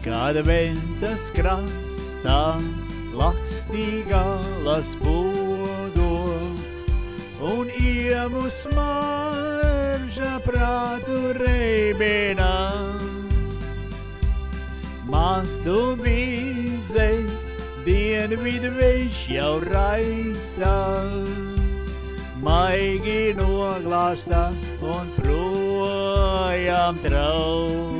Kad ventas krastā lakstīgā laspodo un iemu smarža prātu reibinā. Matu bīzes dienvidu vējš jau raisa, maigi noglāsta un projām trauc.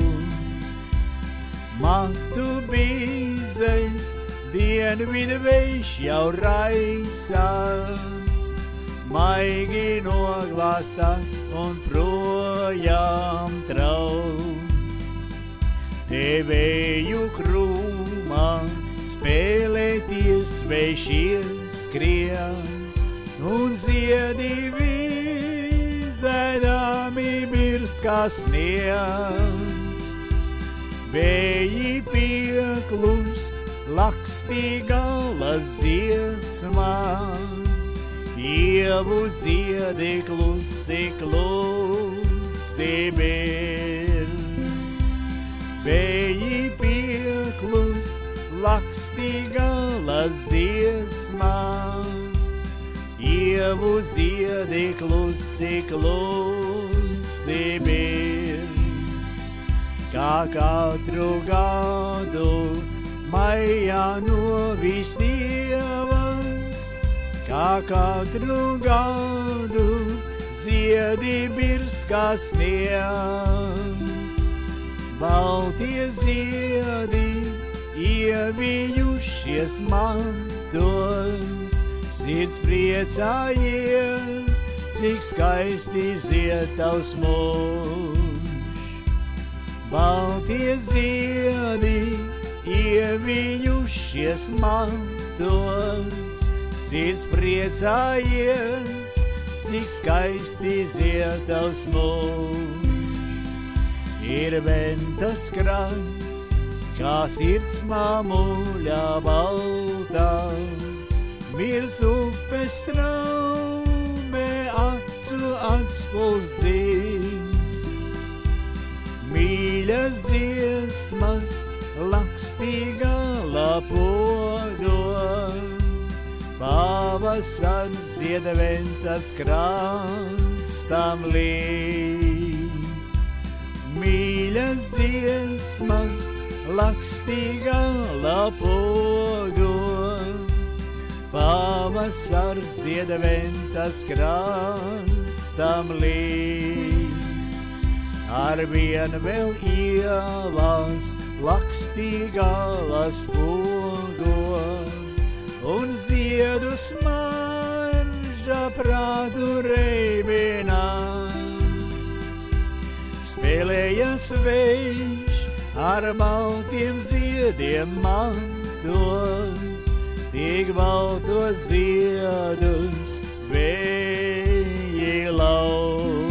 Matu bīzes dienvidu vējš jau raisa, maigi noglāsta un projām trauc. Te vēju krūmā spēlēties vējš ieskrien, un ziedi vīzēdami mirst kā sniegs. Vēji pieklust lakstīgā dziesmā, ievu ziedi klusi, klusi mirst. Vēji pieklust lakstīgā dziesmā, ievu ziedi klusi, klusi mirst. Kā katru gadu maijā novīs dievas, kā katru gadu ziedi birst kā sniegs. Baltie ziedi ievijušies matos, sirds priecājies, cik skaisti zied tavs mūžs. Baltie ziedi ievijušies matos, sirds priecājies, cik skaisti zied tavs mūžs. Ir ventas krasts, kā sirds mamuļa baltā, virs upes straume acu atspuldzīs. Mīļas dziesmas lakstīgā lapodo, pavasars zied ventas krastam līdz. Mīļas dziesmas lakstīgā lapodo, pavasars zied ventas krastam līdz. Arvien vēl ielās lakstīgā laspodo, un ziedu smarža prātu reibinā. Spēlējas vējš ar baltiem ziediem matos, tik baltos ziedus vēji lauž.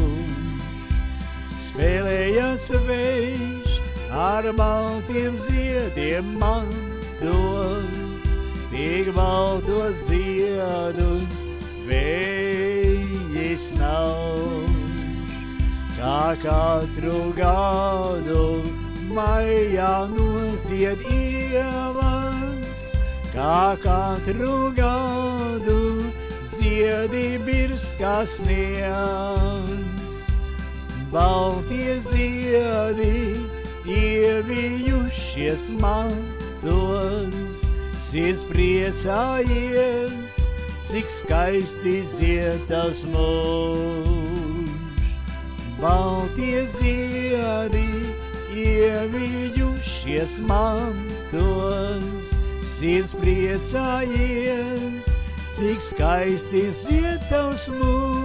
Spēlējas vējš ar baltiem ziediem matos, tik baltos ziedus vēji snauž. Kā katru gadu maijā nozied ievas, kā katru gadu ziedi birst kā sniegs. Baltie ziedi ievijušies matos, sirds priecājies, cik skaisti zied tavs mūžs. Baltie ziedi ievijušies matos, sirds priecājies, cik skaisti zied tavs mūžs.